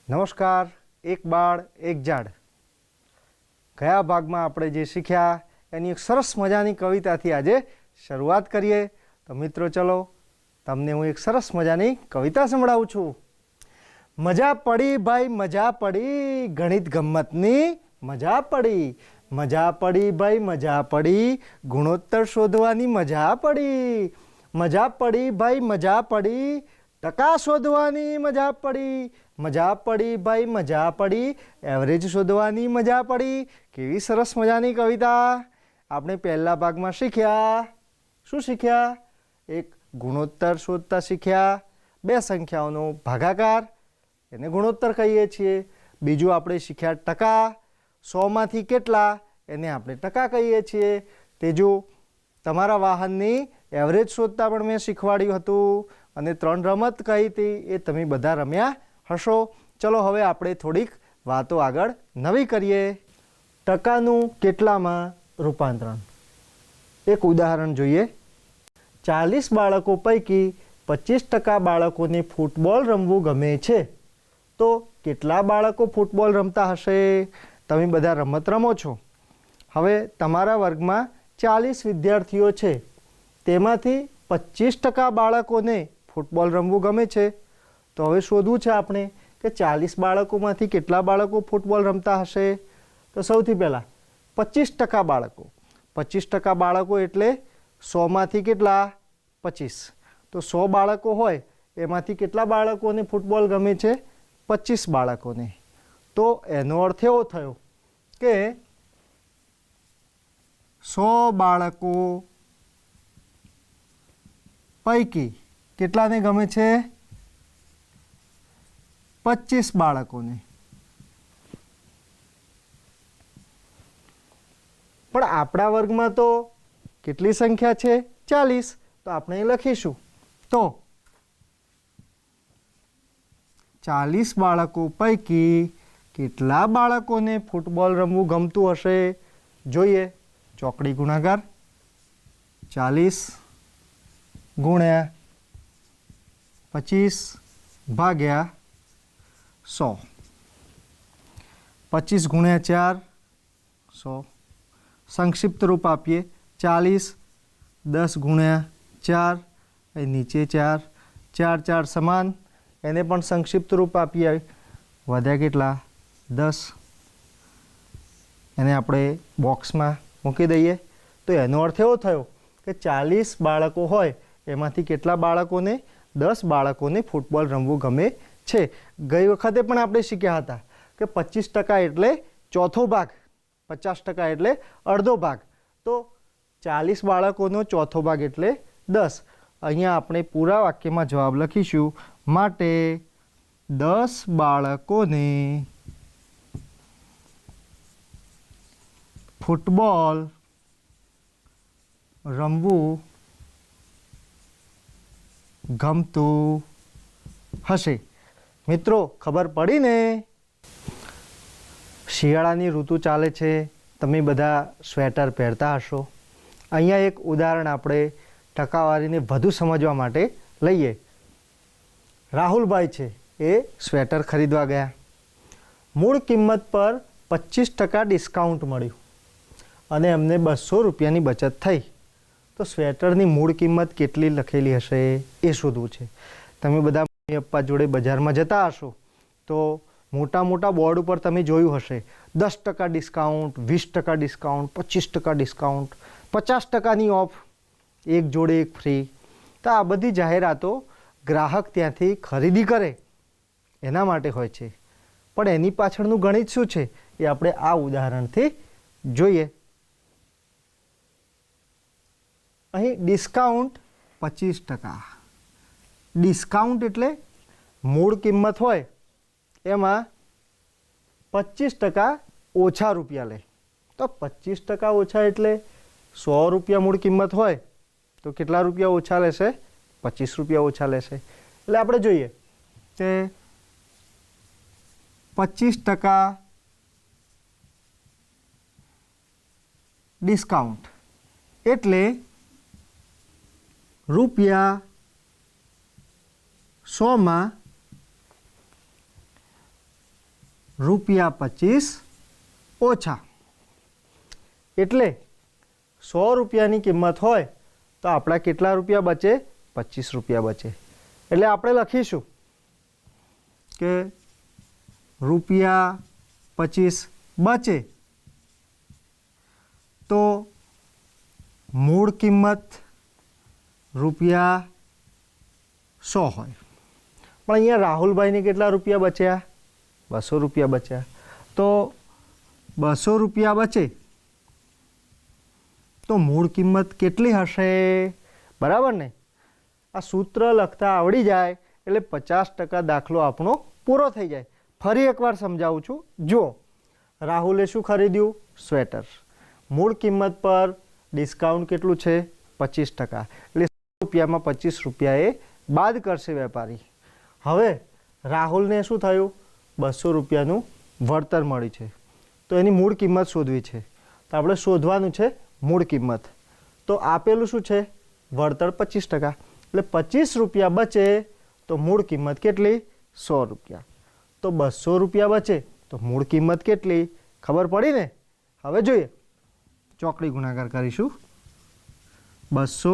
નમસ્કાર. એક બાળ એક ઝાડ ગયા ભાગમાં આપણે જે શીખ્યા એની એક સરસ મજાની કવિતાથી આજે શરૂઆત કરીએ. તો મિત્રો ચલો તમને હું એક સરસ મજાની કવિતા સંભળાવું છું. મજા પડી ભાઈ મજા પડી ગણિત ગમ્મતની મજા પડી. મજા પડી ભાઈ મજા પડી ગુણોત્તર શોધવાની મજા પડી. મજા પડી ભાઈ મજા પડી ટકા શોધવાની મજા પડી. મજા પડી ભાઈ મજા પડી એવરેજ શોધવાની મજા પડી. કેવી સરસ મજાની કવિતા. આપણે પહેલા ભાગમાં શીખ્યા. શું શીખ્યા? એક ગુણોત્તર શોધતા શીખ્યા. બે સંખ્યાઓનો ભાગાકાર એને ગુણોત્તર કહીએ છીએ. બીજું આપણે શીખ્યા ટકા. 100માંથી કેટલા એને આપણે ટકા કહીએ છીએ. ત્રીજું તમારા વાહનની એવરેજ શોધતા પણ મેં શીખવાડ્યું હતું. અને 3 રમત કહી હતી એ તમે બધા રમ્યા હશો. ચલો હવે આપણે થોડીક વાતો આગળ નવી કરીએ. ટકાનું કેટલામાં રૂપાંતરણ. એક ઉદાહરણ જોઈએ. 40 બાળકો પૈકી 25% બાળકોને ફૂટબોલ રમવું ગમે છે. તો કેટલા બાળકો ફૂટબોલ રમતા હશે? તમે બધા રમત રમો છો. હવે તમારા વર્ગમાં 40 વિદ્યાર્થીઓ છે. તેમાંથી 25% બાળકોને ફૂટબોલ રમવું ગમે છે. તો હવે શોધવું છે આપણે કે 40 બાળકોમાંથી કેટલા બાળકો ફૂટબોલ રમતા હશે. તો સૌથી પહેલાં 25% બાળકો. 25% બાળકો એટલે 100માંથી કેટલા? 25. તો 100 બાળકો હોય એમાંથી કેટલા બાળકોને ફૂટબોલ ગમે છે? 25 બાળકોને. તો એનો અર્થ એવો થયો કે 100 બાળકો પૈકી કેટલાને ગમે છે? 25 બાળકોને. પણ આપણા વર્ગમાં તો કેટલી સંખ્યા છે? 40. તો આપણે લખીશું તો 40 બાળકો પૈકી કેટલા બાળકોને ફૂટબોલ રમવું ગમતું હશે? જોઈએ. ચોકડી ગુણાકાર 40 ગુણ્યા 25 ભાગ્યા 100. 25 ગુણ્યા 4 100. સંક્ષિપ્ત રૂપ આપીએ 40 10 ગુણ્યા 4 એ નીચે 4 4 4 સમાન. એને પણ સંક્ષિપ્ત રૂપ આપીએ. વધ્યા કેટલા? 10. એને આપણે બોક્સમાં મૂકી દઈએ. તો એનો અર્થ એવો થયો કે 40 બાળકો હોય એમાંથી કેટલા બાળકોને? 10 બાળકોને ફૂટબોલ રમવું ગમે છે. ગઈ વખતે પણ આપણે શીખ્યા હતા કે 25% એટલે ચોથો ભાગ, 50% એટલે અડધો ભાગ. તો 40 બાળકોનો ચોથો ભાગ એટલે 10. અહીંયા આપણે પૂરા વાક્યમાં જવાબ લખીશું. માટે 10 બાળકોને ફૂટબોલ રમવું ગમતું હશે. મિત્રો ખબર પડી ને? શિયાળાની ઋતુ ચાલે છે. તમે બધા સ્વેટર પહેરતા હશો. અહીંયા એક ઉદાહરણ આપણે ટકાવારીને વધુ સમજવા માટે લઈએ. રાહુલભાઈ છે એ સ્વેટર ખરીદવા ગયા. મૂળ કિંમત પર 25% ડિસ્કાઉન્ટ મળ્યું અને એમને 200 રૂપિયાની બચત થઈ. તો સ્વેટરની મૂળ કિંમત કેટલી લખેલી હશે એ શોધવું છે. તમે બધા મમ્મી પપ્પા જોડે બજારમાં જતા હશો તો મોટા મોટા બોર્ડ ઉપર તમે જોયું હશે 10% ડિસ્કાઉન્ટ, 20% ડિસ્કાઉન્ટ, 25% ડિસ્કાઉન્ટ, 50%ની ઓફ, એક જોડે એક ફ્રી. તો આ બધી જાહેરાતો ગ્રાહક ત્યાંથી ખરીદી કરે એના માટે હોય છે. પણ એની પાછળનું ગણિત શું છે એ આપણે આ ઉદાહરણથી જોઈએ. અહીં ડિસ્કાઉન્ટ 25%. ડિસ્કાઉન્ટ એટલે મૂળ કિંમત હોય એમાં 25% ઓછા રૂપિયા લે. તો 25% ઓછા એટલે 100 રૂપિયા મૂળ કિંમત હોય તો કેટલા રૂપિયા ઓછા લેશે? 25 રૂપિયા ઓછા લેશે. એટલે આપણે જોઈએ કે 25% ડિસ્કાઉન્ટ એટલે રૂપિયા 100માં ₹25 ઓછા, એટલે 100 રૂપિયાની કિંમત હોય તો આપણા કેટલા રૂપિયા બચે? 25 રૂપિયા બચે. એટલે આપણે લખીશું કે ₹25 બચે તો મૂળ કિંમત ₹100 હોય. પણ અહીંયા રાહુલભાઈને કેટલા રૂપિયા બચ્યા? 200 રૂપિયા બચ્યા. તો 200 રૂપિયા બચે તો મૂળ કિંમત કેટલી હશે? બરાબર ને? આ સૂત્ર લખતા આવડી જાય એટલે 50% દાખલો આપણો પૂરો થઈ જાય. ફરી એકવાર સમજાવું છું. જો રાહુલે શું ખરીદ્યું? સ્વેટર. મૂળ કિંમત પર ડિસ્કાઉન્ટ કેટલું છે? 25%. એટલે 100 રૂપિયામાં 25 રૂપિયા એ બાદ કરશે વેપારી. હવે રાહુલને શું થયું? 200 રૂપિયાનું વળતર મળી છે. તો એની મૂળ કિંમત શોધવી છે. તો આપણે શોધવાનું છે મૂળ કિંમત. તો આપેલું શું છે? વળતર 25%. એટલે 25 રૂપિયા બચે તો મૂળ કિંમત કેટલી? 100 રૂપિયા. તો 200 રૂપિયા બચે તો મૂળ કિંમત કેટલી? ખબર પડી ને? હવે જોઈએ. ચોકડી ગુણાકાર કરીશું. 200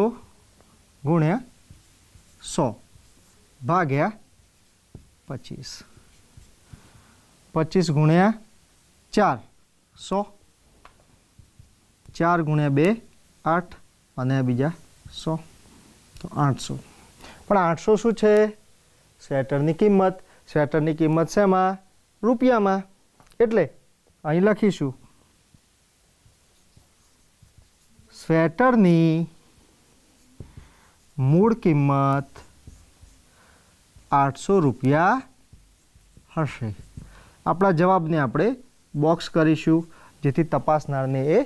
ગુણ્યા 100 ભાગ્યા 25. 25 ગુણ્યા 4 100. 4 ગુણ્યા 2 8 અને આ બીજા 100 તો 800. પણ 800 શું છે? સ્વેટરની કિંમત. સ્વેટરની કિંમત શેમાં? રૂપિયામાં. એટલે અહીં લખીશું સ્વેટરની મૂળ કિંમત 800 રૂપિયા હશે. આપણા જવાબને આપણે બોક્સ કરીશું જેથી તપાસનારને એ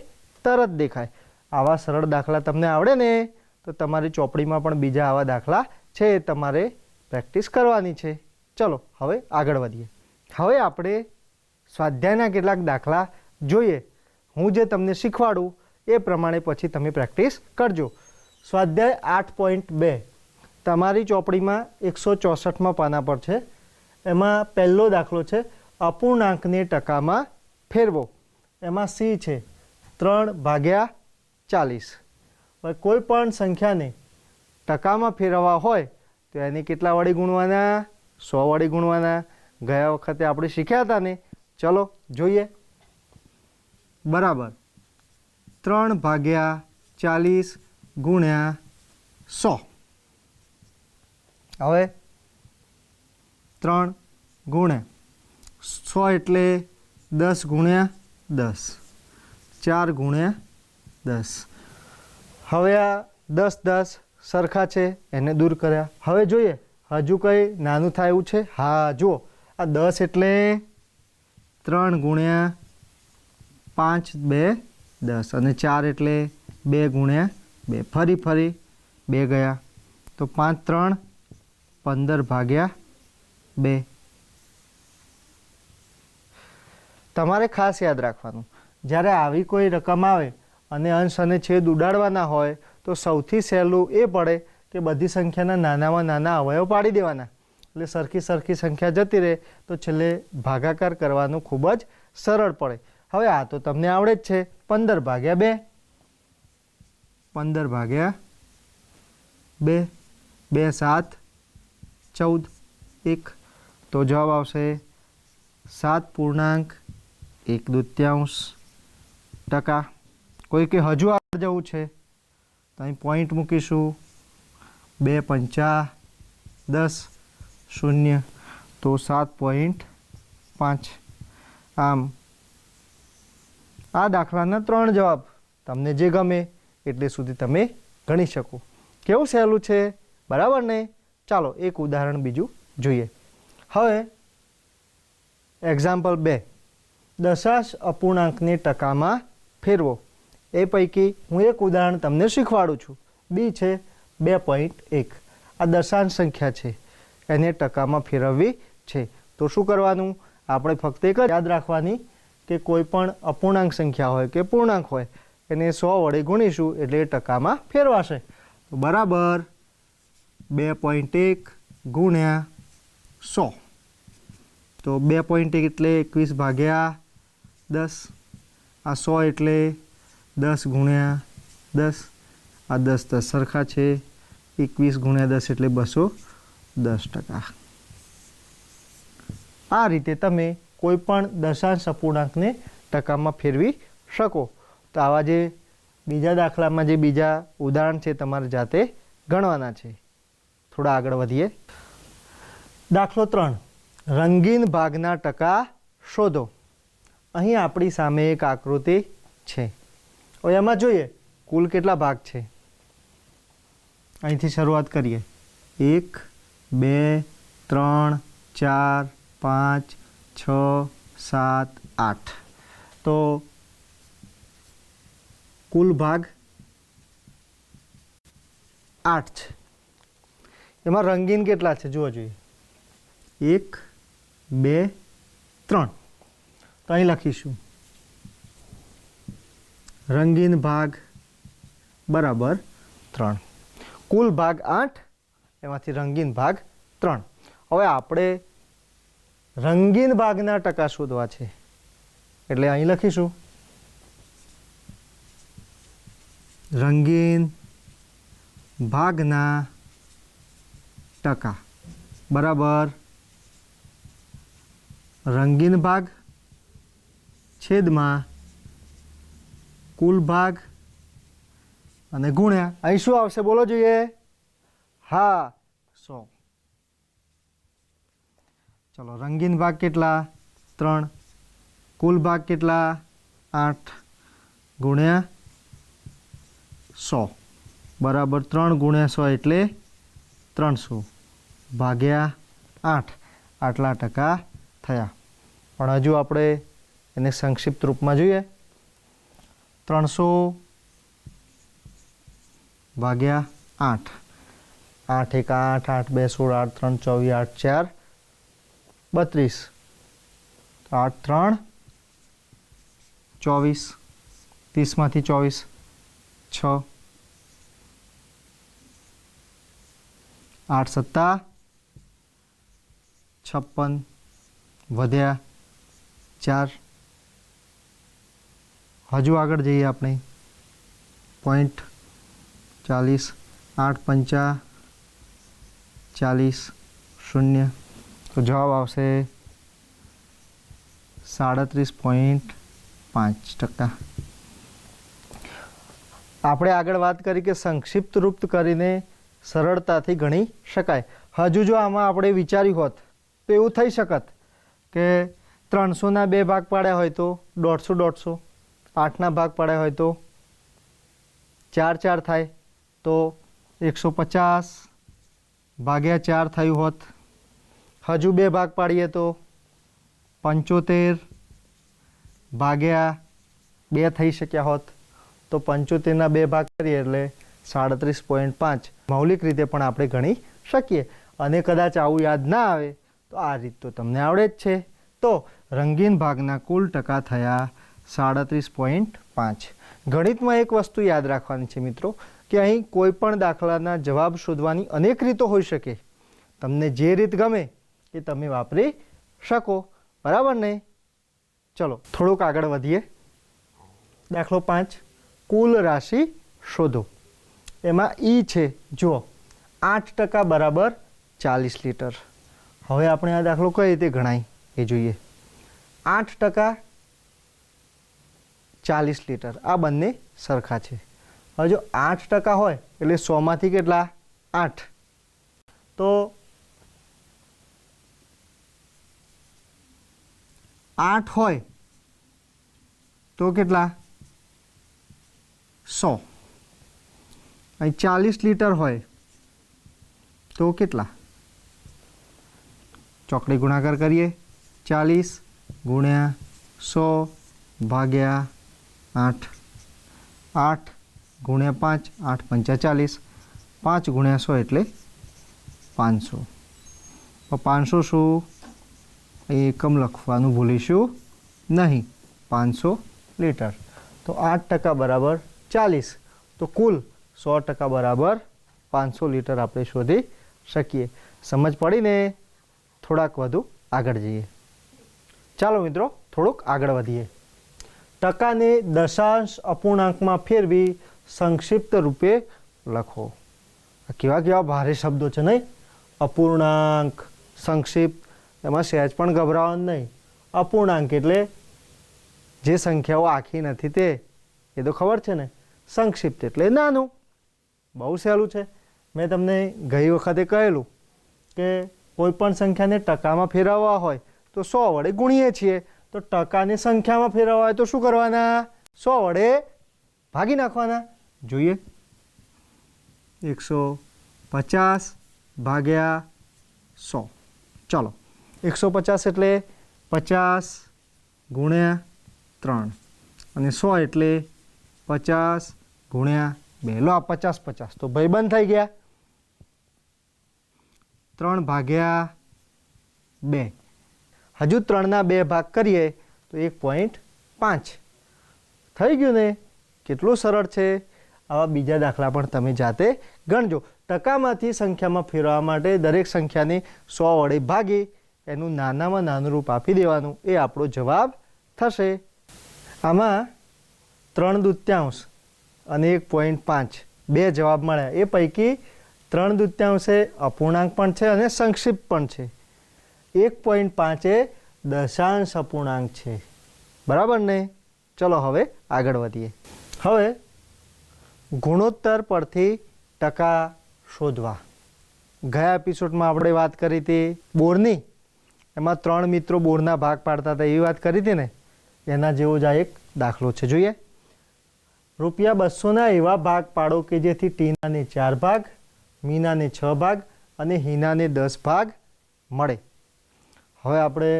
તરત દેખાય. આવા સરળ દાખલા તમને આવડે ને તો તમારી ચોપડીમાં પણ બીજા આવા દાખલા છે એ તમારે પ્રેક્ટિસ કરવાની છે. ચલો હવે આગળ વધીએ. હવે આપણે સ્વાધ્યાયના કેટલાક દાખલા જોઈએ. હું જે તમને શીખવાડું એ પ્રમાણે પછી તમે પ્રેક્ટિસ કરજો. સ્વાધ્યાય 8.2 તમારી ચોપડીમાં 164માં પાના પર છે. એમાં પહેલો દાખલો છે અપૂર્ણાંકને ટકામાં ફેરવો. એમાં સી છે 3/40. કોઈ પણ સંખ્યાને ટકામાં ફેરવવા હોય તો એને કેટલા વડે ગુણવાના? 100 વડે ગુણવાના. ગયા વખતે આપણે શીખ્યા હતા ને. ચલો જોઈએ. બરાબર 3/40 ગુણ્યા 100. હવે 3 ગુણ્યા 100 એટલે 10 ગુણ્યા 10. 4 ગુણ્યા 10. હવે આ 10 10 સરખા છે એને દૂર કર્યા. હવે જોઈએ હજુ કંઈ નાનું થાય એવું છે? હા જુઓ આ 10 એટલે 3 ગુણ્યા 5 2 10 અને 4 એટલે 2 ગુણ્યા 2. ફરી 2 ગયા તો 5 3 15/2. તમારે ખાસ યાદ રાખવાનું જ્યારે આવી કોઈ રકમ આવે અને અંશ અને છેદ ઉડાડવાના હોય તો સૌથી સહેલું એ પડે કે બધી સંખ્યાના નાનામાં નાના અવયવ પાડી દેવાના. એટલે સરખી સંખ્યા જતી રહે તો છેલ્લે ભાગાકાર કરવાનું ખૂબ જ સરળ પડે. હવે આ તો તમને આવડે જ છે. 15/2. 15/2 2 7 14 1 તો જવાબ આવશે 7.1/2. કોઈ કે હજુ આગળ જવું છે તો અહીં પોઈન્ટ મૂકીશું. 2 5 10 0 તો 7.5. આમ આ દાખલાના 3 જવાબ. તમને જે ગમે એટલે સુધી તમે ગણી શકો. કેવું સહેલું છે? બરાબર ને? ચાલો એક ઉદાહરણ બીજું જોઈએ. હવે એક્ઝામ્પલ 2 દશાંશ અપૂર્ણાંકને ટકામાં ફેરવો. એ પૈકી હું એક ઉદાહરણ તમને શીખવાડું છું. બી છે 2.1. આ દશાંશ સંખ્યા છે એને ટકામાં ફેરવવી છે. તો શું કરવાનું? આપણે ફક્ત એક જ યાદ રાખવાની કે કોઈ પણ અપૂર્ણાંક સંખ્યા હોય કે પૂર્ણાંક હોય એને 100 વડે ગુણીશું એટલે એ ટકામાં ફેરવાશે. તો બરાબર 2.1 ગુણ્યા 100. તો 2 પોઈન્ટ એટલે 21 ભાગ્યા 10, આ 100 એટલે 10 ગુણ્યા 10, આ 10 સરખા છે, 21 ગુણ્યા 10 એટલે 210%. આ રીતે તમે કોઈ પણ દશાંશ અપૂર્ણાંકને ટકામાં ફેરવી શકો. તો આવા જે બીજા દાખલામાં જે બીજા ઉદાહરણ છે તમારે જાતે ગણવાના છે. થોડા આગળ વધીએ. દાખલો 3, રંગીન ભાગના ટકા શોધો. અહીં આપણી સામે એક આકૃતિ છે. હવે એમાં જોઈએ કુલ કેટલા ભાગ છે. અહીંથી શરૂઆત કરીએ. 1 2 3 4 5 6 7 8. તો કુલ ભાગ 8 છે. એમાં રંગીન કેટલા છે જુઓ જોઈએ. 1 2 3. તો અહીં લખીશું રંગીન ભાગ બરાબર 3. કુલ ભાગ 8, એમાંથી રંગીન ભાગ 3. હવે આપણે રંગીન ભાગના ટકા શોધવા છે એટલે અહીં લખીશું રંગીન ભાગના ટકા બરાબર રંગીન ભાગ છેદમાં કુલ ભાગ અને ગુણ્યા અહીં શું આવશે બોલો જોઈએ. હા 100. ચલો રંગીન ભાગ કેટલા 3, કુલ ભાગ કેટલા 8 ગુણ્યા 100 બરાબર 3 ગુણ્યા 100 એટલે 300 ભાગ્યા 8. આટલા ટકા થયા. પણ હજુ આપણે એને સંક્ષિપ્ત રૂપમાં જોઈએ. 300 ભાગ્યા 8. 8 1 8, 8 2 16, 8 3 24, 8 4 32. 8 3 24, 30માંથી 24 6, 8 7 56 વધ્યા 4. હજુ આગળ જઈએ આપણે. 0.40, 8 5 40, 0. તો જવાબ આવશે 37.5%. આપણે આગળ વાત કરી કે સંક્ષિપ્ત રૂપ કરીને સરળતાથી ગણી શકાય. હજુ જો આમાં આપણે વિચાર્યું હોત તો એવું થઈ શકત કે 300ના 2 ભાગ પાડ્યા હોય તો 150, 8ના ભાગ પાડ્યા હોય તો 4 4 થાય તો 150 ભાગ્યા 4 થયું હોત. હજુ 2 ભાગ પાડીએ તો 75 ભાગ્યા 2 થઈ શક્યા હોત. તો 75ના 2 ભાગ કરીએ એટલે 37.5 મૌલિક રીતે પણ આપણે ગણી શકીએ. અને કદાચ આવું યાદ ના આવે તો આ રીત તો તમને આવડે જ છે. તો રંગીન ભાગના કુલ ટકા થયા 37.5. ગણિતમાં એક વસ્તુ યાદ રાખવાની છે મિત્રો કે અહીં કોઈ પણ દાખલાના જવાબ શોધવાની અનેક રીતો હોઈ શકે. તમને જે રીત ગમે એ તમે વાપરી શકો. બરાબર ને. ચલો થોડુંક આગળ વધીએ. દાખલો 5, કુલ રાશિ શોધો. એમાં ઈ છે જુઓ 8% બરાબર 40 લીટર. હવે આપણે આ દાખલો કઈ રીતે ગણાય એ જોઈએ. 8% 40 લીટર આ બંને સરખા છે. હવે જો 8% હોય એટલે 100માંથી કેટલા 8. તો 8 હોય તો કેટલા 100. અહીં 40 લીટર હોય તો કેટલા. ચોકડી ગુણાકાર કરીએ. 40 ગુણ્યા 100 ભાગ્યા 8. 8 ગુણ્યા 5, 8 5 40. 5 ગુણ્યા 100 એટલે 500. 500 શું એકમ લખવાનું ભૂલીશું નહીં. 500 લીટર. તો 8% બરાબર 40. તો કુલ 100% બરાબર 500 લીટર આપણે શોધી શકીએ. સમજ પડીને. થોડાક વધુ આગળ જઈએ. ચાલો મિત્રો થોડુંક આગળ વધીએ. ટકાને દશાંશ અપૂર્ણાંકમાં ફેરવી સંક્ષિપ્ત રૂપે લખો. આ કેવા કેવા ભારે શબ્દો છે નહીં? અપૂર્ણાંક, સંક્ષિપ્ત, એમાં સહેજ પણ ગભરાવાનું નહીં. અપૂર્ણાંક એટલે જે સંખ્યાઓ આખી નથી તે, એ તો ખબર છે ને. સંક્ષિપ્ત એટલે નાનું. બહુ સહેલું છે. મેં તમને ગઈ વખતે કહેલું કે કોઈ પણ સંખ્યાને ટકામાં ફેરવવા હોય તો 100 વડે ગુણીએ છીએ. તો ટકાને સંખ્યામાં ફેરવવા હોય તો શું કરવાના? 100 વડે ભાગી નાખવાના. જોઈએ 150 ભાગ્યા 100. ચાલો 150 એટલે 50 ગુણ્યા 3 અને 100 એટલે 50 ગુણ્યા 2. લો આ 50 50 તો ભાઈ બંધ થઈ ગયા. 3 ભાગ્યા 2. હજુ 3ના 2 ભાગ કરીએ તો 1.5 થઈ ગયું ને. કેટલું સરળ છે. આવા બીજા દાખલા પણ તમે જાતે ગણજો. ટકામાંથી સંખ્યામાં ફેરવવા માટે દરેક સંખ્યાને 100 વડે ભાગી એનું નાનામાં નાનું રૂપ આપી દેવાનું. એ આપણો જવાબ થશે. આમાં 3/2 અને 1.5 બે જવાબ મળ્યા. એ પૈકી 3/2 એ અપૂર્ણાંક પણ છે અને સંક્ષિપ્ત પણ છે. 1.5 એ દશાંશ અપૂર્ણાંક છે. બરાબર ને? ચલો હવે આગળ વધીએ. હવે ગુણોત્તર પરથી ટકા શોધવા. ગયા એપિસોડમાં આપણે વાત કરી હતી બોરની. એમાં 3 મિત્રો બોરના ભાગ પાડતા હતા એવી વાત કરી હતી ને. એના જેવો જ આ એક દાખલો છે. જોઈએ ₹200ના એવા ભાગ પાડો કે જેથી ટીનાને 4 ભાગ, મીનાને 6 ભાગ અને હીનાને 10 ભાગ મળે. હવે આપણે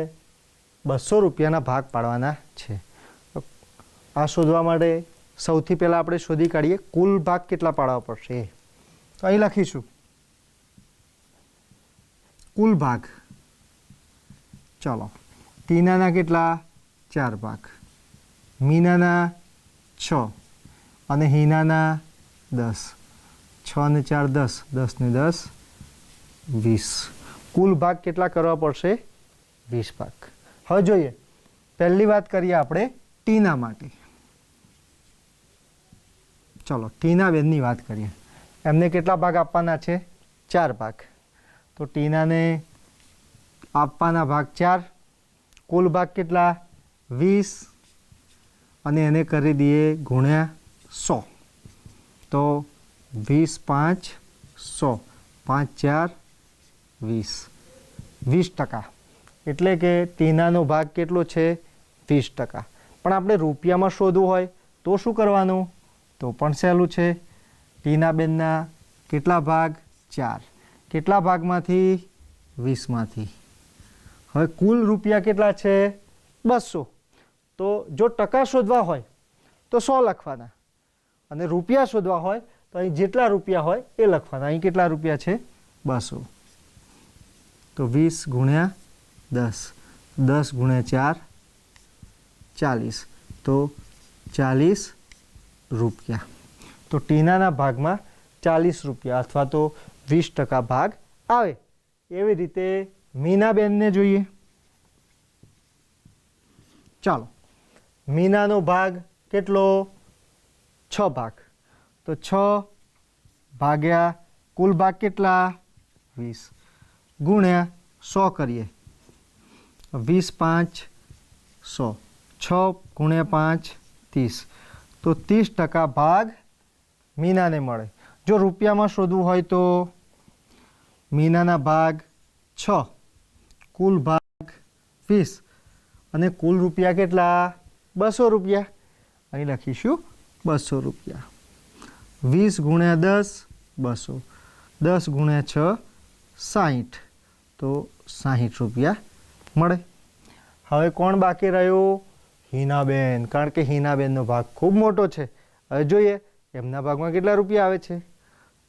₹200ના ભાગ પાડવાના છે. આ શોધવા માટે સૌથી પહેલાં આપણે શોધી કાઢીએ કુલ ભાગ કેટલા પાડવા પડશે. તો અહીં લખીશું કુલ ભાગ. ચાલો ટીનાના કેટલા? 4 ભાગ, મીનાના 6 અને હીનાના 10. 6 ને 4 10, 10 ને 10 20. કુલ ભાગ કેટલા કરવા પડશે? 20 ભાગ. હવે જોઈએ પહેલી વાત કરીએ આપણે ટીના માટે. ચલો ટીના બેનની વાત કરીએ. એમને કેટલા ભાગ આપવાના છે? 4 ભાગ. તો ટીનાને આપવાના ભાગ 4. કુલ ભાગ કેટલા? 20 અને એને કરી દઈએ ગુણ્યા 100. તો 20 5 100, 5 4 20. 20%. એટલે કે ટીનાનો ભાગ કેટલો છે? 20%. પણ આપણે રૂપિયામાં શોધવું હોય તો શું કરવાનું? તો પણ સહેલું છે. ટીનાબેનના કેટલા ભાગ? 4. કેટલા ભાગમાંથી? 20માંથી. હવે કુલ રૂપિયા કેટલા છે? 200. તો જો ટકા શોધવા હોય તો 100 લખવાના અને રૂપિયા શોધવા હોય તો અહીં જેટલા રૂપિયા હોય એ લખવાના. અહીં કેટલા રૂપિયા છે? 200. તો 20 ગુણ્યા 10, 10 ગુણ્યા 4 40. તો 40 રૂપિયા. તો ટીનાના ભાગમાં 40 રૂપિયા અથવા તો 20% ભાગ આવે. એવી રીતે મીનાબેનને જોઈએ. ચાલો મીનાનો ભાગ કેટલો? 6 ભાગ. તો 6 ભાગ્યા કુલ ભાગ કેટલા? 20 ગુણ્યા 100 કરીએ. 20 5 100. 6 ગુણ્યા 5 30. તો 30% ભાગ મીનાને મળે. જો રૂપિયામાં શોધવું હોય તો મીનાના ભાગ 6, કુલ ભાગ 20 અને કુલ રૂપિયા કેટલા? 200 રૂપિયા. અહીં લખીશું 200 રૂપિયા. 20 ગુણ્યા 10 200. 10 ગુણ્યા 6 60. તો 60 રૂપિયા મળે. હવે કોણ બાકી રહ્યું? હીનાબેન. કારણ કે હીનાબેનનો ભાગ ખૂબ મોટો છે. હવે જોઈએ એમના ભાગમાં કેટલા રૂપિયા આવે છે.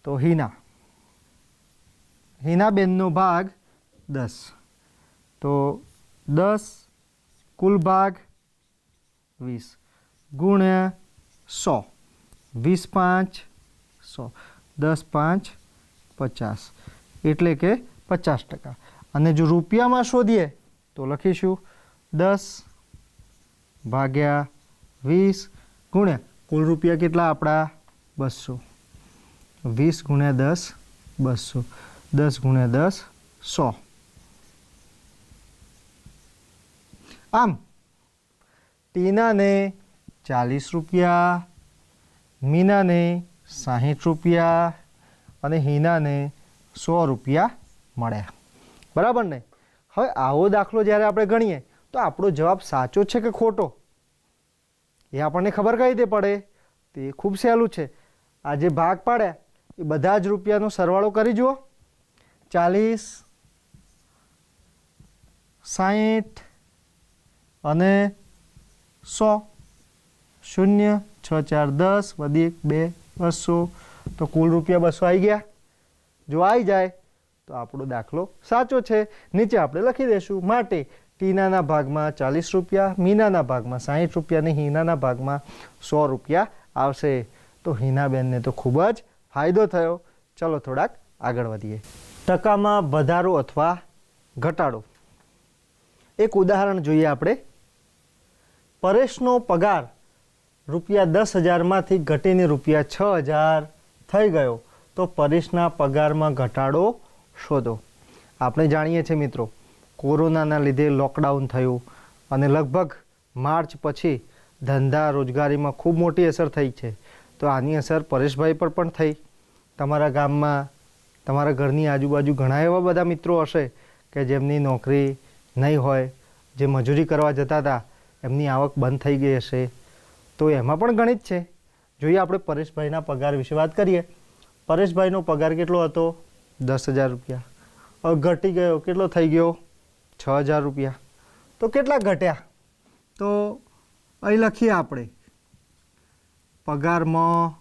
તો હીનાબેનનો ભાગ 10. તો 10 કુલ ભાગ 20 ગુણ્યા 100. 20 5 100. 10 5 50. એટલે કે 50%. અને જો રૂપિયામાં શોધીએ તો લખીશું 10 ભાગ્યા 20 ગુણ્યા કુલ રૂપિયા કેટલા આપણા 200. 20 ગુણ્યા 10 200. 10 ગુણ્યા 10 100. આમ ટીનાને 40 રૂપિયા, મીનાને 60 રૂપિયા અને હિનાને 100 રૂપિયા મળ્યા. બરાબર ને? હવે આવો દાખલો જ્યારે આપણે ગણીએ તો આપણો જવાબ સાચો છે કે ખોટો એ આપણને ખબર કઈ રીતે પડે? તે ખૂબ સહેલું છે. આ જે ભાગ પાડ્યા એ બધા જ રૂપિયાનો સરવાળો કરી જુઓ. 40 60 અને 100. 0 6 4 10 વધી 1 2 200 તો કુલ રૂપિયા 200 આવી ગયા. જો આવી જાય તો આપણો દાખલો સાચો છે. નીચે આપણે લખી દઈશું. માટે ટીનાના ભાગમાં 40 રૂપિયા, મીનાના ભાગમાં 60 રૂપિયા અને હિનાના ભાગમાં 100 રૂપિયા આવશે. તો હિનાબેનને તો ખૂબ જ ફાયદો થયો. ચલો થોડાક આગળ વધીએ. ટકામાં વધારો અથવા ઘટાડો. એક ઉદાહરણ જોઈએ આપણે. પરેશનો પગાર રૂપિયા 10,000માંથી ઘટીને રૂપિયા 6,000 થઈ ગયો તો પરેશના પગારમાં ઘટાડો શોધો. આપણે જાણીએ છીએ મિત્રો, કોરોનાના લીધે લોકડાઉન થયું અને લગભગ માર્ચ પછી ધંધા રોજગારીમાં ખૂબ મોટી અસર થઈ છે. તો આની અસર પરેશભાઈ પર પણ થઈ. તમારા ગામમાં, તમારા ઘરની આજુબાજુ ઘણા એવા બધા મિત્રો હશે કે જેમની નોકરી નહીં હોય, જે મજૂરી કરવા જતા હતા એમની આવક બંધ થઈ ગઈ હશે. તો એમાં પણ ગણિત છે. જોઈએ આપણે પરેશભાઈના પગાર વિશે વાત કરીએ. પરેશભાઈનો પગાર કેટલો હતો? 10,000 રૂપિયા. હવે ઘટી ગયો, કેટલો થઈ ગયો? 6,000 રૂપિયા. તો કેટલા ઘટ્યા? તો અહીં લખીએ આપણે, પગારમાં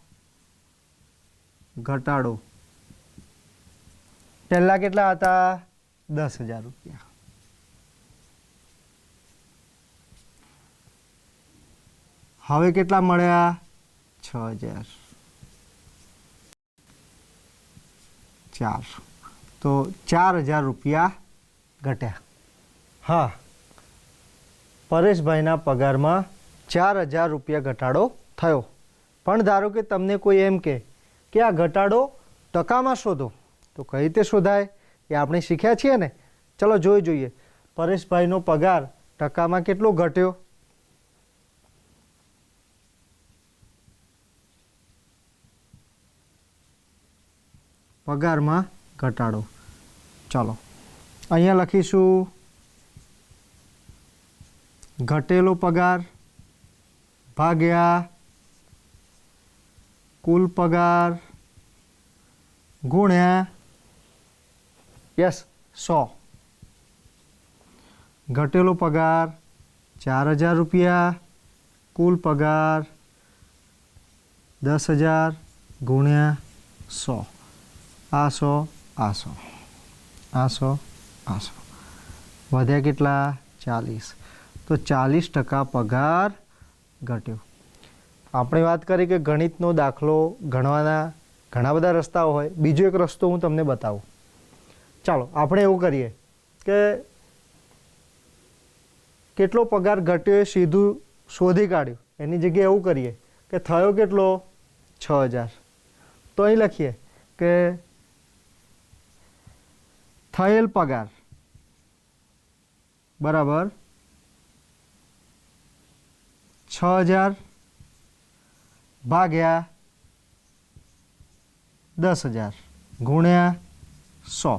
ઘટાડો. પહેલાં કેટલા હતા? 10,000 રૂપિયા. હવે કેટલા મળ્યા? 6,000. 4. તો 4,000 રૂપિયા ઘટ્યા. હા, પરેશભાઈના પગારમાં 4,000 રૂપિયા ઘટાડો થયો. પણ ધારો કે તમને કોઈ એમ કે આ ઘટાડો ટકામાં શોધો, તો કઈ રીતે શોધાય એ આપણે શીખ્યા છીએ ને. ચલો જોઈ જોઈએ. પરેશભાઈનો પગાર ટકામાં કેટલો ઘટ્યો? પગારમાં ઘટાડો. ચાલો અહીંયા લખીશું ઘટેલો પગાર ભાગ્યા કુલ પગાર ગુણ્યા 100. ઘટેલો પગાર 4,000 રૂપિયા, કુલ પગાર 10,000 ગુણ્યા 100. આ 100 આ 100 આ 100 આ 100 વધ્યા કેટલા? 40. તો 40% પગાર ઘટ્યો. આપણે વાત કરી કે ગણિતનો દાખલો ગણવાના ઘણા બધા રસ્તાઓ હોય. બીજો એક રસ્તો હું તમને બતાવું. ચાલો આપણે એવું કરીએ કે કેટલો પગાર ઘટ્યો એ સીધું શોધી કાઢ્યું. એની જગ્યાએ એવું કરીએ કે થયો કેટલો? 6,000. તો અહીં લખીએ કે થયેલ પગાર બરાબર 6,000 ભાગ્યા 10,000 ગુણ્યા 100.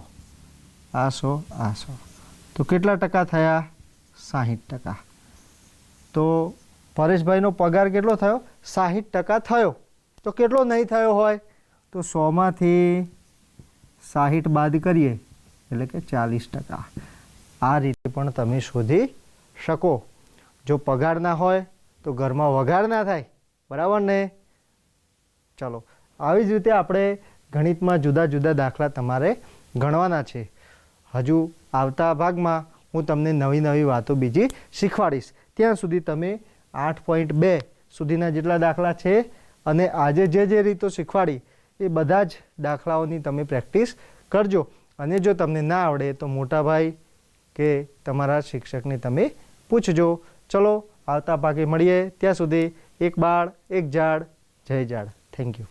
આ 100 આ 100. તો કેટલા ટકા થયા? 60%. તો પરેશભાઈનો પગાર કેટલો થયો? 60% થયો. તો કેટલો નહીં થયો હોય? તો 100માંથી 60 બાદ કરીએ એટલે કે 40%. આ રીતે પણ તમે શોધી શકો. જો પગાર ના હોય તો ઘરમાં વઘાર ના થાય. બરાબર ને? ચલો આવી જ રીતે આપણે ગણિતમાં જુદા જુદા દાખલા તમારે ગણવાના છે. હજુ આવતા ભાગમાં હું તમને નવી નવી વાતો બીજી શીખવાડીશ. ત્યાં સુધી તમે 8.2 સુધીના જેટલા દાખલા છે અને આજે જે રીતો શીખવાડી એ બધા જ દાખલાઓની તમે પ્રેક્ટિસ કરજો. અને જો તમને ના આવડે તો મોટા ભાઈ કે તમારા શિક્ષકને તમે પૂછજો. ચલો આવતા ભાગે મળીએ, ત્યાં સુધી એક બાળ એક ઝાડ. જય ઝાડ. Thank you.